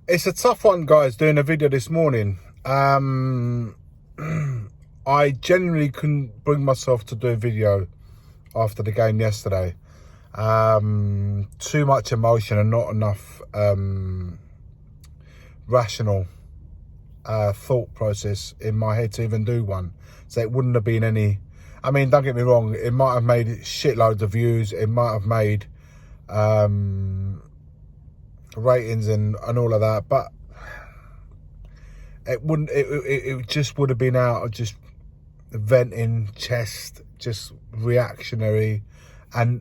It's a tough one, guys, doing a video this morning. I genuinely couldn't bring myself to do a video after the game yesterday. Too much emotion and not enough rational thought process in my head to even do one. So it wouldn't have been any... I mean, don't get me wrong, it might have made shitloads of views. It might have made ratings and all of that, but it wouldn't. It just would have been out of just venting, chest, just reactionary. And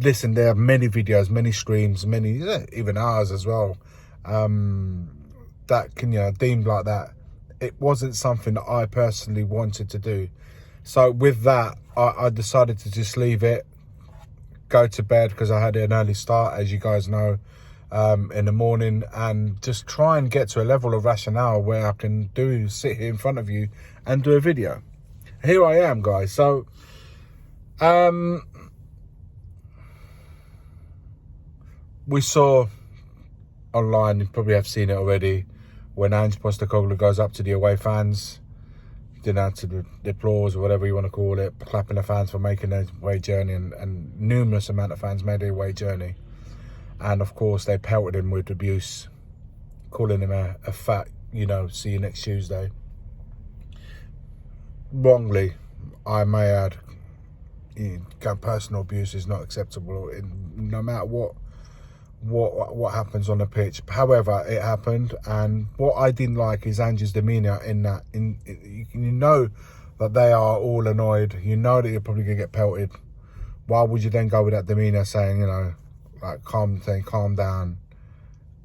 listen, there are many videos, many streams, many even ours as well, that can, deemed like that. It wasn't something that I personally wanted to do. So with that, I decided to just leave it, go to bed, because I had an early start, as you guys know, in the morning, and just try and get to a level of rationale where I can sit here in front of you and do a video. Here I am, guys. So, we saw online, you probably have seen it already, when Ange goes up to the away fans, to the applause or whatever you want to call it, clapping the fans for making their away journey, and numerous amount of fans made their away journey. And of course they pelted him with abuse, calling him a fat, see you next Tuesday. Wrongly, I may add. Personal abuse is not acceptable, no matter what happens on the pitch. However, it happened, and what I didn't like is Ange's demeanour in that. You know that they are all annoyed. You know that you're probably gonna get pelted. Why would you then go with that demeanour, saying, like calm down,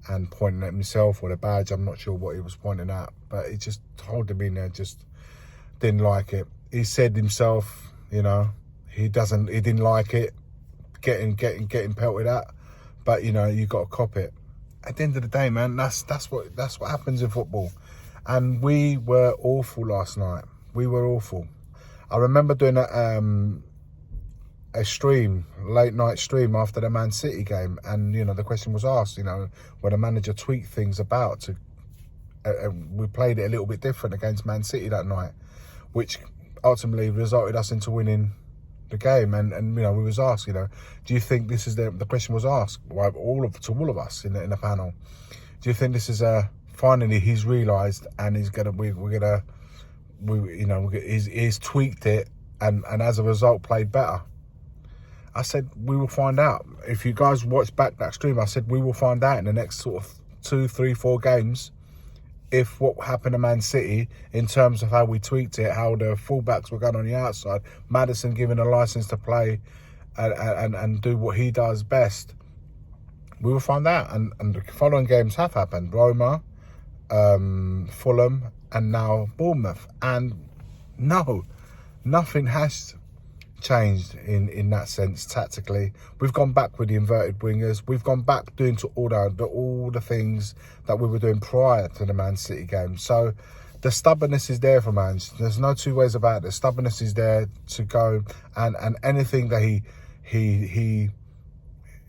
and pointing at himself or the badge? I'm not sure what he was pointing at, but it just whole demeanour just didn't like it. He said himself, he didn't like it, getting pelted at. But you got to cop it. At the end of the day, man, that's what happens in football. And we were awful last night. We were awful. I remember doing a stream, late night stream after the Man City game, and the question was asked, when a manager tweaked things about we played it a little bit different against Man City that night, which ultimately resulted us into winning the game. And we was asked, do you think this is the question was asked by all of us in the panel, do you think this is finally he's realised and he's he's tweaked it and as a result played better? I said we will find out. If you guys watch back that stream, I said we will find out in the next sort of 2, 3, 4 games if what happened to Man City in terms of how we tweaked it, how the fullbacks were going on the outside, Maddison given a licence to play and do what he does best. We will find out. And the following games have happened. Roma, Fulham, and now Bournemouth. And no, nothing has changed in that sense tactically. We've gone back with the inverted wingers. We've gone back doing to all the things that we were doing prior to the Man City game. So the stubbornness is there for Ange. There's no two ways about it. The stubbornness is there to go, and anything that he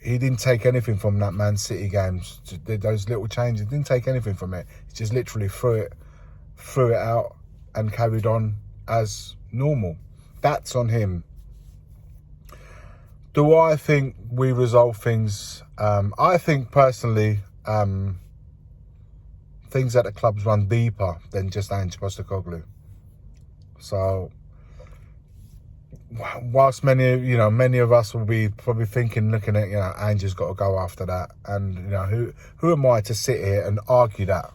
didn't take anything from that Man City games. Those little changes, didn't take anything from it. He just literally threw it out and carried on as normal. That's on him. Do I think we resolve things? I think personally, things at the clubs run deeper than just Ange Postecoglou. So, whilst many of us will be probably looking at, Ange has got to go after that, and who am I to sit here and argue that?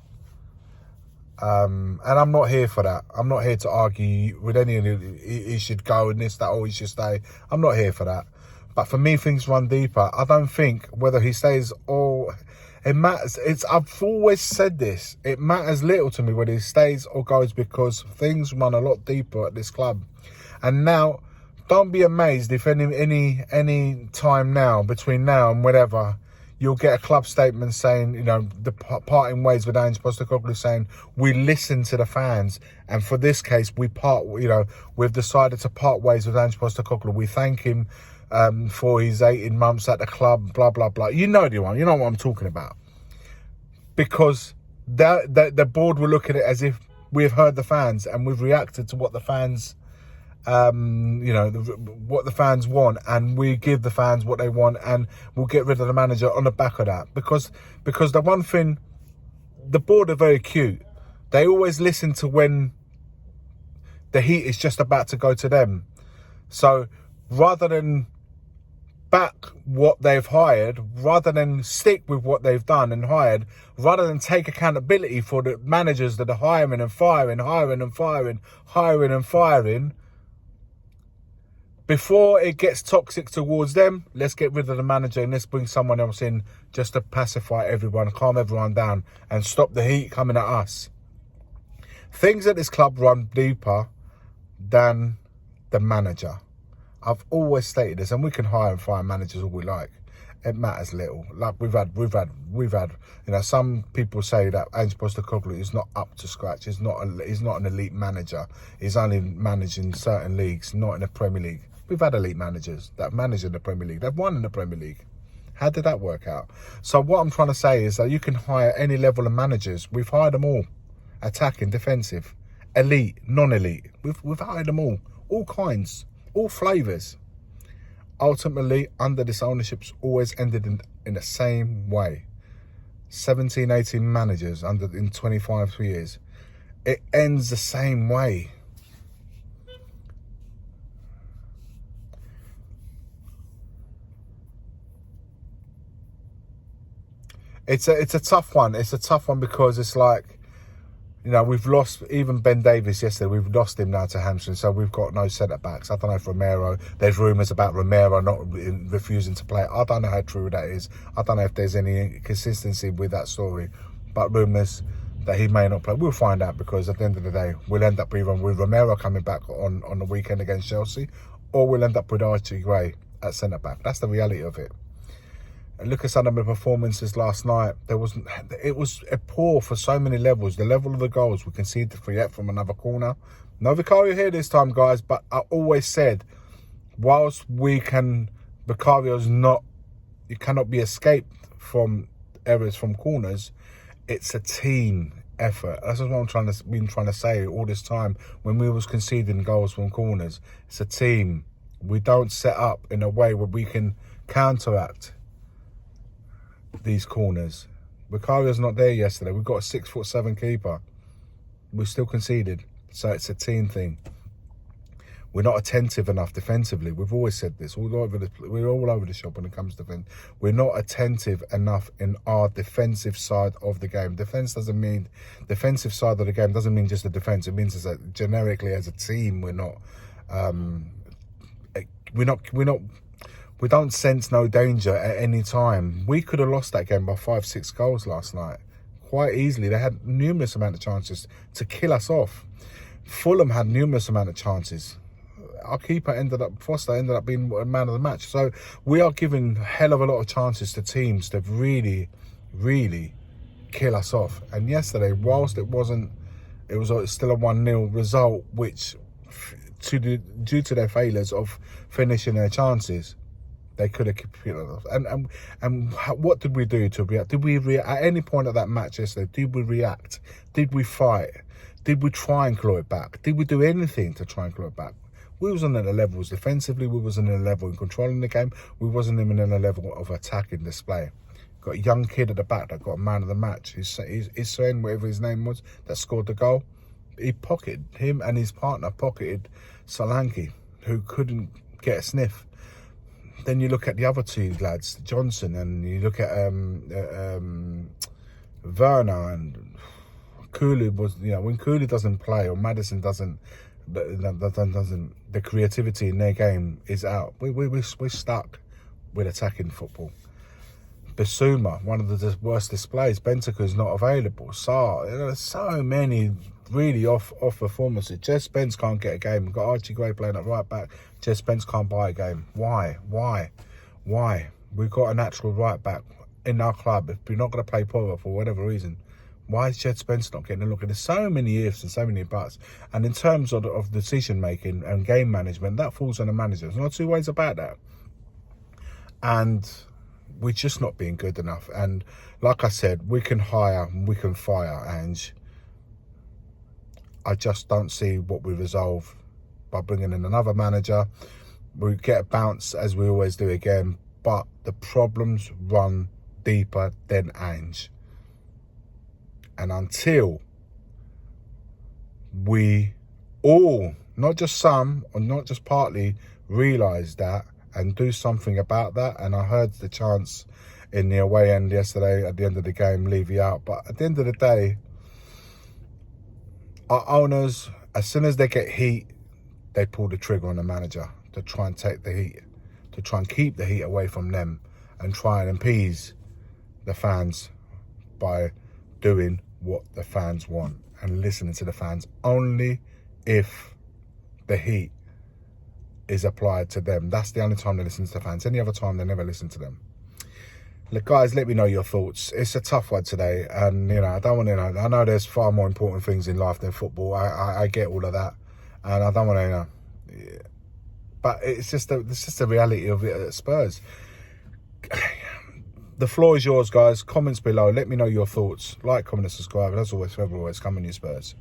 And I'm not here for that. I'm not here to argue with any of it. He should go and this, that, or he should stay. I'm not here for that. But for me, things run deeper. I don't think whether he stays or it matters. I've always said this. It matters little to me whether he stays or goes, because things run a lot deeper at this club. And now, don't be amazed if any time now, between now and whatever, you'll get a club statement saying, the parting ways with Ange Postecoglou, saying we listen to the fans, and for this case we've decided to part ways with Ange Postecoglou. We thank him for his 18 months at the club, blah blah blah. You know what I'm talking about. because the board will look at it as if we've heard the fans and we've reacted to what the fans, what the fans want, and we give the fans what they want, and we'll get rid of the manager on the back of that. Because the one thing, the board are very cute. They always listen to when the heat is just about to go to them. So rather than back what they've hired, rather than stick with what they've done and hired, rather than take accountability for the managers that are hiring and firing, before it gets toxic towards them, let's get rid of the manager and let's bring someone else in just to pacify everyone, calm everyone down, and stop the heat coming at us. Things at this club run deeper than the manager. I've always stated this, and we can hire and fire managers all we like. It matters little. Like we've had. Some people say that Ange Postecoglou is not up to scratch. He's not an elite manager. He's only managing certain leagues, not in the Premier League. We've had elite managers that have managed in the Premier League. They've won in the Premier League. How did that work out? So what I'm trying to say is that you can hire any level of managers. We've hired them all. Attacking, defensive, elite, non-elite. We've hired them all kinds, all flavours. Ultimately, under this ownership's always ended in the same way. 17, 18 managers in 25 years. It ends the same way. It's a tough one. It's a tough one because it's like, we've lost even Ben Davies yesterday. We've lost him now to hamstring, so we've got no centre-backs. I don't know if Romero, there's rumours about Romero not refusing to play. I don't know how true that is. I don't know if there's any consistency with that story, but rumours that he may not play. We'll find out, because at the end of the day, we'll end up either with Romero coming back on the weekend against Chelsea, or we'll end up with Archie Gray at centre-back. That's the reality of it. And look at some of the performances last night. It was poor for so many levels. The level of the goals, we conceded 3 from another corner. No Vicario here this time, guys, but I always said, whilst Vicario's not, you cannot be escaped from errors from corners. It's a team effort. That's what I'm been trying to say all this time when we was conceding goals from corners. It's a team. We don't set up in a way where we can counteract these corners. Vicario's not there yesterday. We've got a 6'7" keeper. We still conceded. So it's a team thing. We're not attentive enough defensively. We've always said this. We're all over the shop when it comes to defense. We're not attentive enough in our defensive side of the game. Defensive side of the game doesn't mean just the defense. It means generically as a team, we don't sense no danger at any time. We could have lost that game by 5-6 goals last night. Quite easily. They had numerous amount of chances to kill us off. Fulham had numerous amount of chances. Our keeper Foster ended up being a man of the match. So we are giving a hell of a lot of chances to teams to really, really kill us off. And yesterday, whilst it was still a 1-0 result, which due to their failures of finishing their chances, they could have competed us. And what did we do to react? Did we react at any point of that match yesterday? Did we react? Did we fight? Did we try and claw it back? Did we do anything to try and claw it back? We wasn't at the levels defensively. We wasn't at a level in controlling the game. We wasn't even in a level of attacking display. Got a young kid at the back that got a man of the match. He's saying whatever his name was, that scored the goal. Him and his partner pocketed Solanke, who couldn't get a sniff. Then you look at the other two lads, Johnson, and you look at Werner, and Kulu was, when Kulu doesn't play or Maddison doesn't, the creativity in their game is out. We're stuck with attacking football. Basuma, one of the worst displays. Bentancur's not available. There's so many really off performances. Jez Spence can't get a game. We've got Archie Gray playing at right back. Jez Spence can't buy a game. Why? We've got a natural right back in our club. If we're not going to play Pogba for whatever reason, why is Jed Spence not getting a look? And there's so many ifs and so many buts. And in terms of decision making and game management, that falls on the manager. There's no two ways about that. And we're just not being good enough. And like I said, we can hire and we can fire, Ange. I just don't see what we resolve by bringing in another manager. We get a bounce, as we always do again, but the problems run deeper than Ange. And until we all, not just some, or not just partly, realise that and do something about that. And I heard the chants in the away end yesterday at the end of the game, leave you out. But at the end of the day, our owners, as soon as they get heat, they pull the trigger on the manager to try and take the heat, to try and keep the heat away from them and try and appease the fans by doing what the fans want and listening to the fans only if the heat is applied to them. That's the only time they listen to the fans. Any other time, they never listen to them. Look, guys, let me know your thoughts. It's a tough one today, and I don't want to. I know there's far more important things in life than football. I get all of that, and I don't want to. But it's just the reality of it at Spurs. The floor is yours, guys. Comments below. Let me know your thoughts. Like, comment, and subscribe. And as always, forever always, come on, you Spurs.